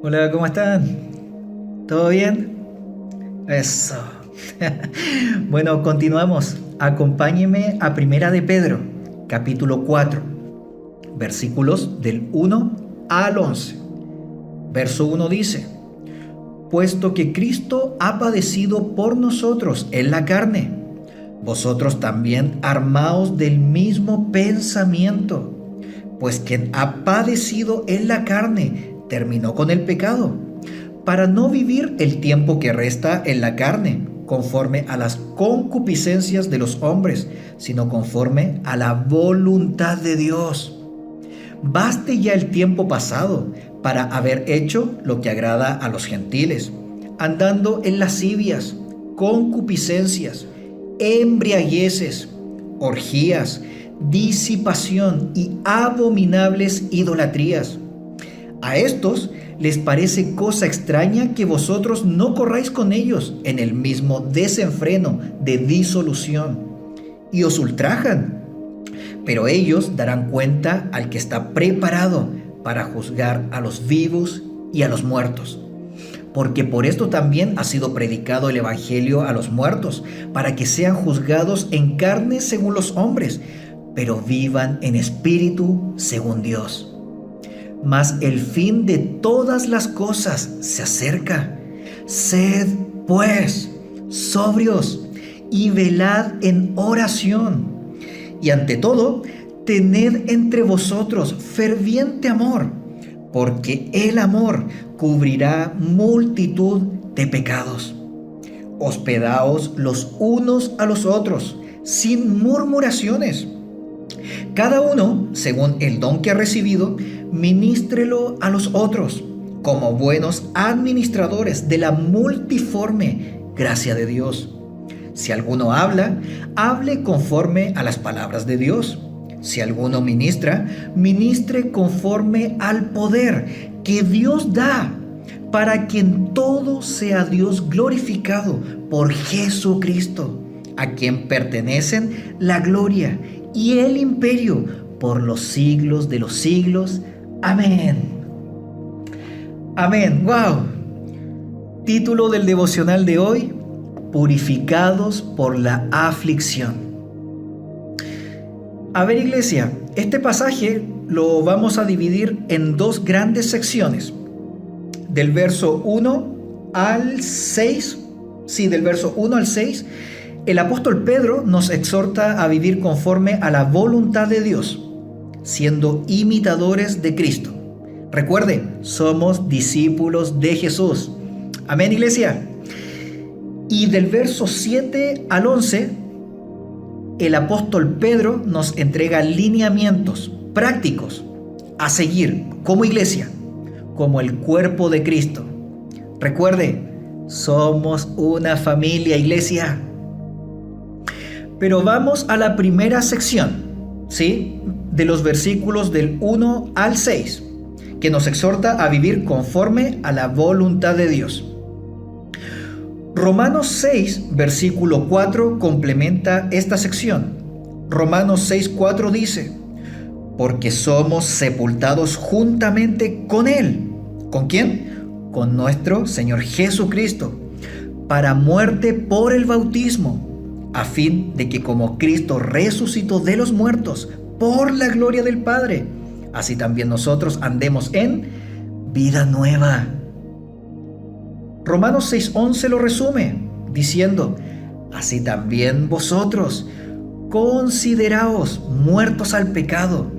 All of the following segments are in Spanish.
Hola, ¿cómo están? ¿Todo bien? Eso. Bueno, continuamos. Acompáñeme a Primera de Pedro, capítulo 4, versículos del 1 al 11. Verso 1 dice: Puesto que Cristo ha padecido por nosotros en la carne, vosotros también armaos del mismo pensamiento, pues quien ha padecido en la carne terminó con el pecado, para no vivir el tiempo que resta en la carne, conforme a las concupiscencias de los hombres, sino conforme a la voluntad de Dios. Baste ya el tiempo pasado para haber hecho lo que agrada a los gentiles, andando en lascivias, concupiscencias, embriagueces, orgías, disipación y abominables idolatrías. A estos les parece cosa extraña que vosotros no corráis con ellos en el mismo desenfreno de disolución, y os ultrajan. Pero ellos darán cuenta al que está preparado para juzgar a los vivos y a los muertos. Porque por esto también ha sido predicado el Evangelio a los muertos, para que sean juzgados en carne según los hombres, pero vivan en espíritu según Dios. Mas el fin de todas las cosas se acerca. Sed, pues, sobrios y velad en oración. Y ante todo, tened entre vosotros ferviente amor, porque el amor cubrirá multitud de pecados. Hospedaos los unos a los otros, sin murmuraciones. Cada uno, según el don que ha recibido, ministrelo a los otros, como buenos administradores de la multiforme gracia de Dios. Si alguno habla, hable conforme a las palabras de Dios. Si alguno ministra, ministre conforme al poder que Dios da, para que en todo sea Dios glorificado por Jesucristo, a quien pertenecen la gloria y el imperio por los siglos de los siglos. Amén. Amén. ¡Wow! Título del devocional de hoy: Purificados por la aflicción. A ver, iglesia, este pasaje lo vamos a dividir en dos grandes secciones. Del verso 1 al 6, del verso 1 al 6, el apóstol Pedro nos exhorta a vivir conforme a la voluntad de Dios, siendo imitadores de Cristo. Recuerde, somos discípulos de Jesús. Amén, iglesia. Y del verso 7 al 11, el apóstol Pedro nos entrega lineamientos prácticos a seguir como iglesia, como el cuerpo de Cristo. Recuerde, somos una familia, iglesia. Pero vamos a la primera sección, ¿sí? De los versículos del 1 al 6, que nos exhorta a vivir conforme a la voluntad de Dios. Romanos 6, versículo 4 complementa esta sección. Romanos 6, 4 dice: porque somos sepultados juntamente con Él. ¿Con quién? Con nuestro Señor Jesucristo, para muerte por el bautismo, a fin de que como Cristo resucitó de los muertos por la gloria del Padre, así también nosotros andemos en vida nueva. Romanos 6:11 lo resume diciendo: así también vosotros consideraos muertos al pecado,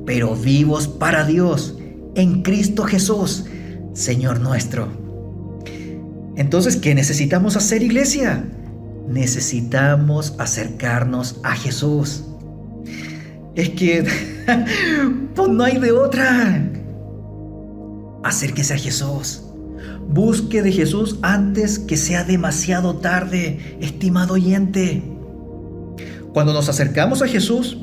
pero vivos para Dios en Cristo Jesús, Señor nuestro. Entonces, ¿qué necesitamos hacer, iglesia? Necesitamos acercarnos a Jesús. Es que pues no hay de otra. Acérquese a Jesús. Busque de Jesús antes que sea demasiado tarde, estimado oyente. Cuando nos acercamos a Jesús,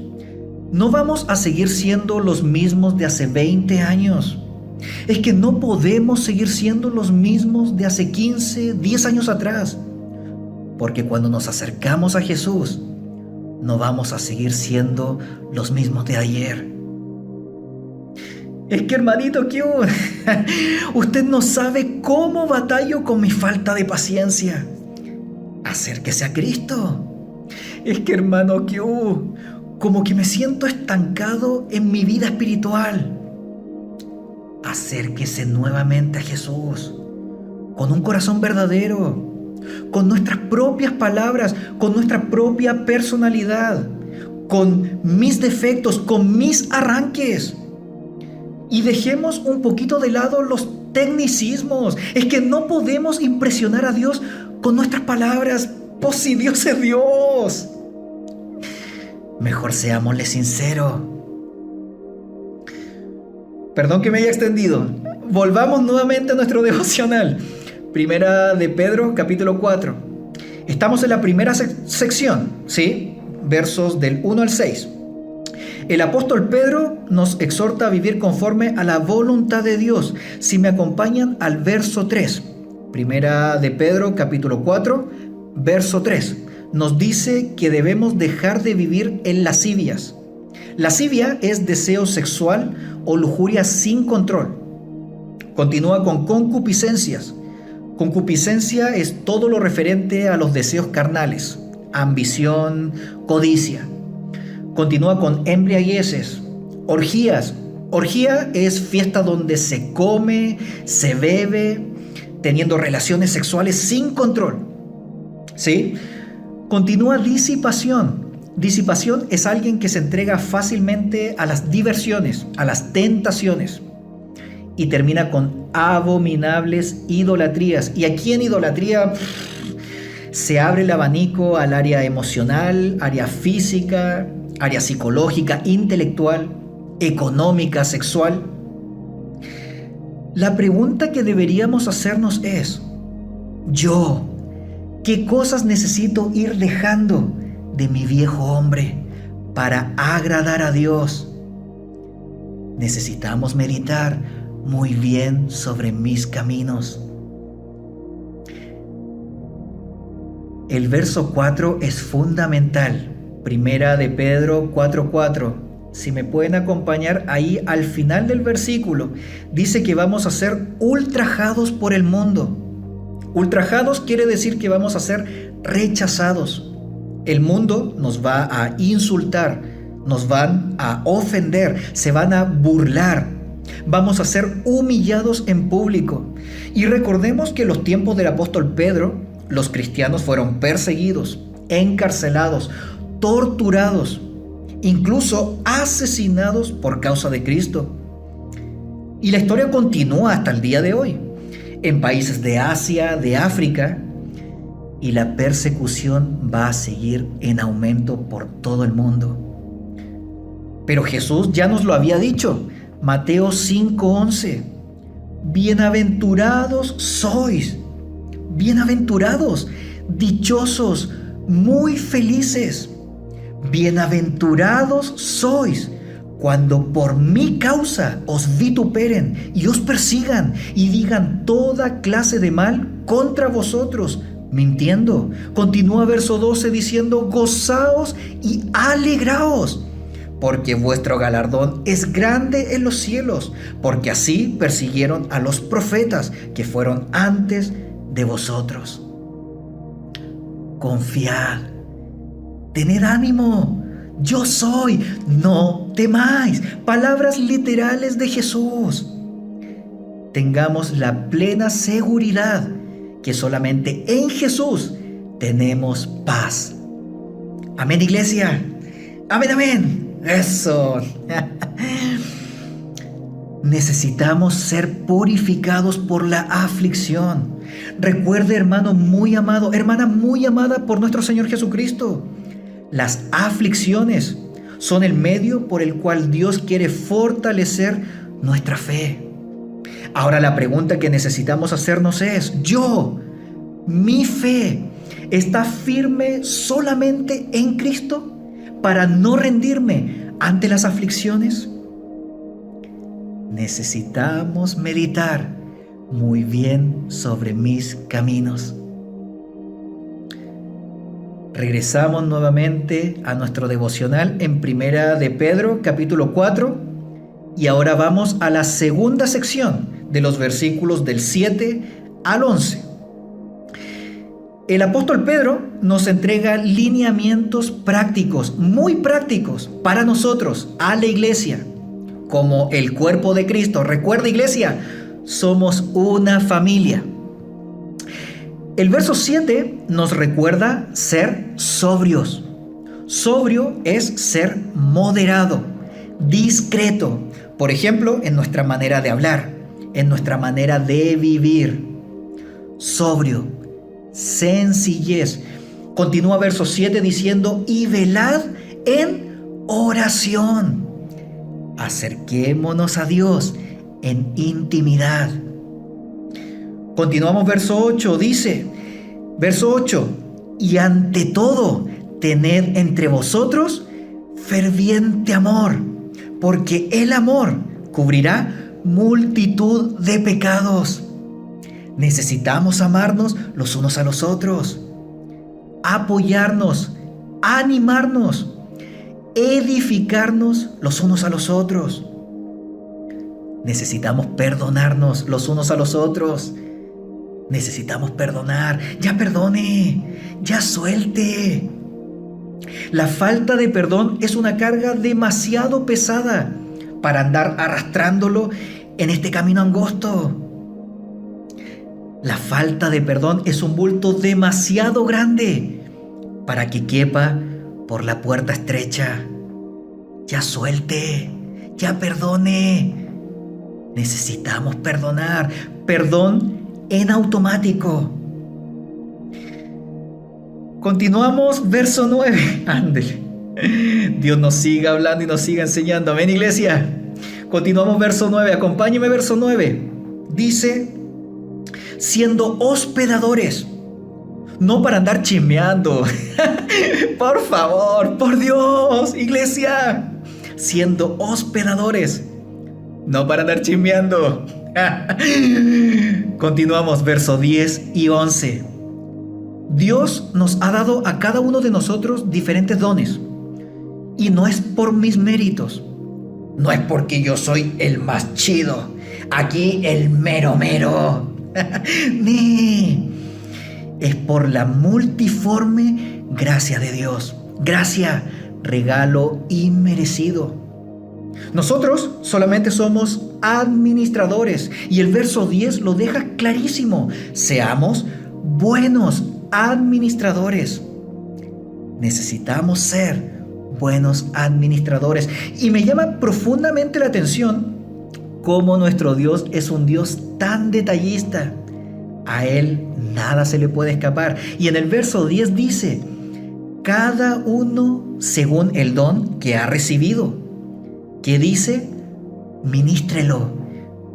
no vamos a seguir siendo los mismos de hace 20 años. Es que no podemos seguir siendo los mismos de hace 15, 10 años atrás. Porque cuando nos acercamos a Jesús, no vamos a seguir siendo los mismos de ayer. Es que hermanito Q, usted no sabe cómo batallo con mi falta de paciencia. Acérquese a Cristo. Es que hermano Q, como que me siento estancado en mi vida espiritual. Acérquese nuevamente a Jesús, con un corazón verdadero, con nuestras propias palabras, con nuestra propia personalidad, con mis defectos, con mis arranques. Y dejemos un poquito de lado los tecnicismos. Es que no podemos impresionar a Dios con nuestras palabras. Pues si Dios es Dios. Mejor seámosle sinceros. Perdón que me haya extendido. Volvamos nuevamente a nuestro devocional. Primera de Pedro, capítulo 4. Estamos en la primera sección, ¿sí? Versos del 1 al 6. El apóstol Pedro nos exhorta a vivir conforme a la voluntad de Dios. Si me acompañan al verso 3. Primera de Pedro, capítulo 4, verso 3. Nos dice que debemos dejar de vivir en lascivias. Lascivia es deseo sexual o lujuria sin control. Continúa con concupiscencias. Concupiscencia es todo lo referente a los deseos carnales, ambición, codicia. Continúa con embriagueces, orgías. Orgía es fiesta donde se come, se bebe, teniendo relaciones sexuales sin control. ¿Sí? Continúa disipación. Disipación es alguien que se entrega fácilmente a las diversiones, a las tentaciones. Y termina con abominables idolatrías. Y aquí en idolatría se abre el abanico al área emocional, área física, área psicológica, intelectual, económica, sexual. La pregunta que deberíamos hacernos es, ¿qué cosas necesito ir dejando de mi viejo hombre para agradar a Dios? Necesitamos meditar muy bien sobre mis caminos. El verso 4 es fundamental. Primera de Pedro 4:4. Si me pueden acompañar ahí al final del versículo, dice que vamos a ser ultrajados por el mundo. Ultrajados quiere decir que vamos a ser rechazados. El mundo nos va a insultar, nos van a ofender, se van a burlar. Vamos a ser humillados en público. Y recordemos que en los tiempos del apóstol Pedro, los cristianos fueron perseguidos, encarcelados, torturados, incluso asesinados por causa de Cristo. Y la historia continúa hasta el día de hoy, en países de Asia, de África, y la persecución va a seguir en aumento por todo el mundo. Pero Jesús ya nos lo había dicho, Mateo 5:11, bienaventurados sois, bienaventurados, dichosos, muy felices. Bienaventurados sois cuando por mi causa os vituperen y os persigan y digan toda clase de mal contra vosotros, mintiendo. Continúa verso 12 diciendo, gozaos y alegraos, porque vuestro galardón es grande en los cielos, porque así persiguieron a los profetas que fueron antes de vosotros. Confiad. Tened ánimo, yo soy, no temáis. Palabras literales de Jesús. Tengamos la plena seguridad que solamente en Jesús tenemos paz. Amén, iglesia. Amén, amén. Eso. Necesitamos ser purificados por la aflicción. Recuerde, hermano muy amado, hermana muy amada por nuestro Señor Jesucristo. Las aflicciones son el medio por el cual Dios quiere fortalecer nuestra fe. Ahora la pregunta que necesitamos hacernos es, mi fe, ¿está firme solamente en Cristo para no rendirme ante las aflicciones? Necesitamos meditar muy bien sobre mis caminos. Regresamos nuevamente a nuestro devocional en Primera de Pedro, capítulo 4, Y ahora vamos a la segunda sección de los versículos del 7 al 11. El apóstol Pedro nos entrega lineamientos prácticos, muy prácticos para nosotros, a la iglesia, como el cuerpo de Cristo. Recuerda, iglesia, somos una familia. El verso 7 nos recuerda ser sobrios. Sobrio es ser moderado, discreto. Por ejemplo, en nuestra manera de hablar, en nuestra manera de vivir. Sobrio, sencillez. Continúa verso 7 diciendo, y velad en oración. Acerquémonos a Dios en intimidad. Continuamos verso 8, dice, verso 8, y ante todo, tened entre vosotros ferviente amor, porque el amor cubrirá multitud de pecados. Necesitamos amarnos los unos a los otros, apoyarnos, animarnos, edificarnos los unos a los otros. Necesitamos perdonarnos los unos a los otros. Necesitamos perdonar. Ya perdone, ya suelte. La falta de perdón es una carga demasiado pesada para andar arrastrándolo en este camino angosto. La falta de perdón es un bulto demasiado grande para que quepa por la puerta estrecha. Ya suelte, ya perdone. Necesitamos perdonar. Perdón en automático. Continuamos, verso 9. Ándele. Dios nos siga hablando y nos siga enseñando. Amén, iglesia. Continuamos, verso 9. Acompáñeme, verso 9. Dice, siendo hospedadores, no para andar chismeando. Por favor, por Dios, iglesia. Siendo hospedadores, no para andar chismeando. Continuamos, versos 10 y 11. Dios nos ha dado a cada uno de nosotros diferentes dones. Y no es por mis méritos. No es porque yo soy el más chido. Aquí el mero mero. Ni. Es por la multiforme gracia de Dios. Gracia, regalo inmerecido. Nosotros solamente somos administradores y el verso 10 lo deja clarísimo. Seamos buenos administradores. Necesitamos ser buenos administradores. Y me llama profundamente la atención cómo nuestro Dios es un Dios tan detallista. A Él nada se le puede escapar. Y en el verso 10 dice, cada uno según el don que ha recibido. ¿Qué dice? Ministrelo.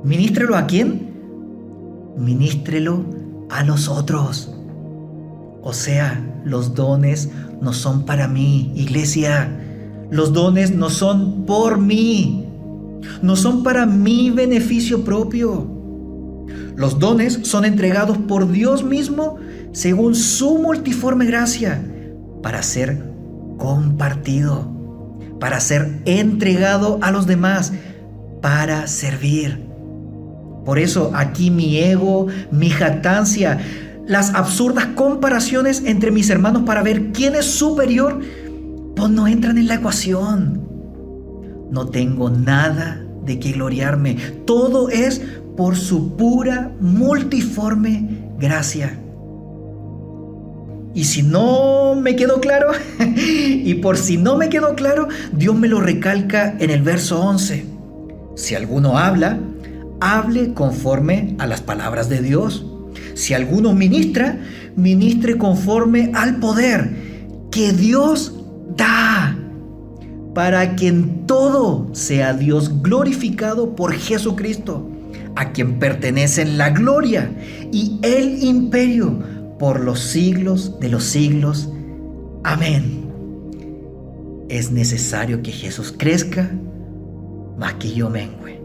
¿Ministrelo a quién? Ministrelo a los otros. O sea, los dones no son para mí, iglesia. Los dones no son por mí. No son para mi beneficio propio. Los dones son entregados por Dios mismo según su multiforme gracia para ser compartido, para ser entregado a los demás, para servir. Por eso aquí mi ego, mi jactancia, las absurdas comparaciones entre mis hermanos para ver quién es superior, pues no entran en la ecuación. No tengo nada de qué gloriarme. Todo es por su pura, multiforme gracia. Y si no me quedó claro, y por si no me quedó claro, Dios me lo recalca en el verso 11. Si alguno habla, hable conforme a las palabras de Dios. Si alguno ministra, ministre conforme al poder que Dios da, para que en todo sea Dios glorificado por Jesucristo, a quien pertenecen la gloria y el imperio por los siglos de los siglos. Amén. Es necesario que Jesús crezca más que yo mengüe.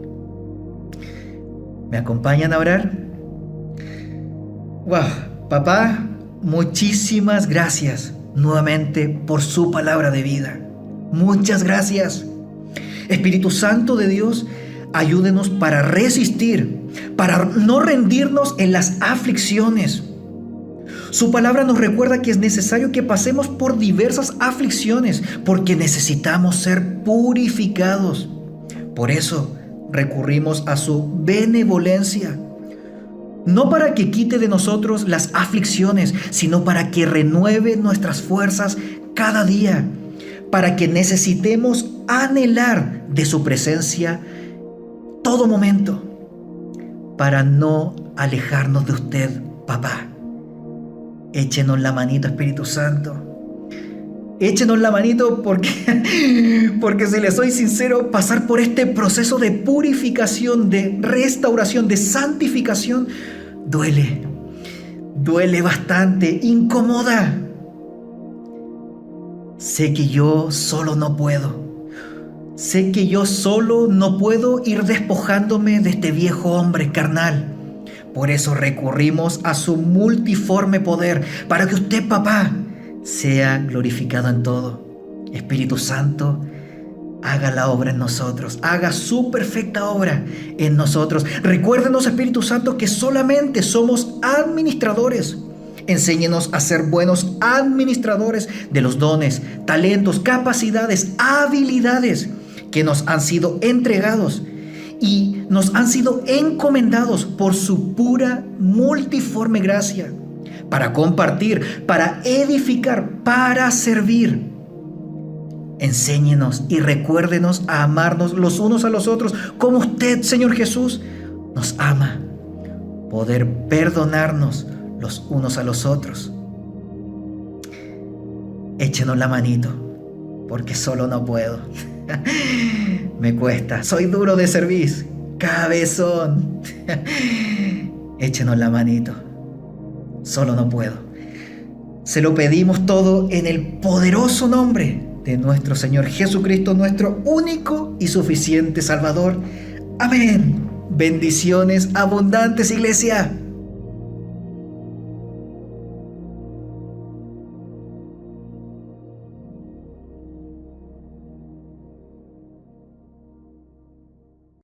¿Me acompañan a orar? Wow, papá, muchísimas gracias nuevamente por su palabra de vida. Muchas gracias. Espíritu Santo de Dios, ayúdenos para resistir, para no rendirnos en las aflicciones. Su palabra nos recuerda que es necesario que pasemos por diversas aflicciones porque necesitamos ser purificados. Por eso recurrimos a su benevolencia, no para que quite de nosotros las aflicciones, sino para que renueve nuestras fuerzas cada día, para que necesitemos anhelar de su presencia todo momento, para no alejarnos de usted, papá. Échenos la manito, Espíritu Santo. Échenos la manito porque si les soy sincero, pasar por este proceso de purificación, de restauración, de santificación, duele bastante, incomoda. Sé que yo solo no puedo. Sé que yo solo no puedo ir despojándome de este viejo hombre carnal. Por eso recurrimos a su multiforme poder para que usted, papá, sea glorificado en todo. Espíritu Santo, haga la obra en nosotros, haga su perfecta obra en nosotros. Recuérdenos, Espíritu Santo, que solamente somos administradores. Enséñenos a ser buenos administradores de los dones, talentos, capacidades, habilidades que nos han sido entregados y nos han sido encomendados por su pura multiforme gracia, para compartir, para edificar, para servir. Enséñenos y recuérdenos a amarnos los unos a los otros como usted, Señor Jesús, nos ama. Poder perdonarnos los unos a los otros. Échenos la manito, porque solo no puedo. Me cuesta, soy duro de cerviz, cabezón. Échenos la manito. Solo no puedo. Se lo pedimos todo en el poderoso nombre de nuestro Señor Jesucristo, nuestro único y suficiente Salvador. Amén. Bendiciones abundantes, iglesia.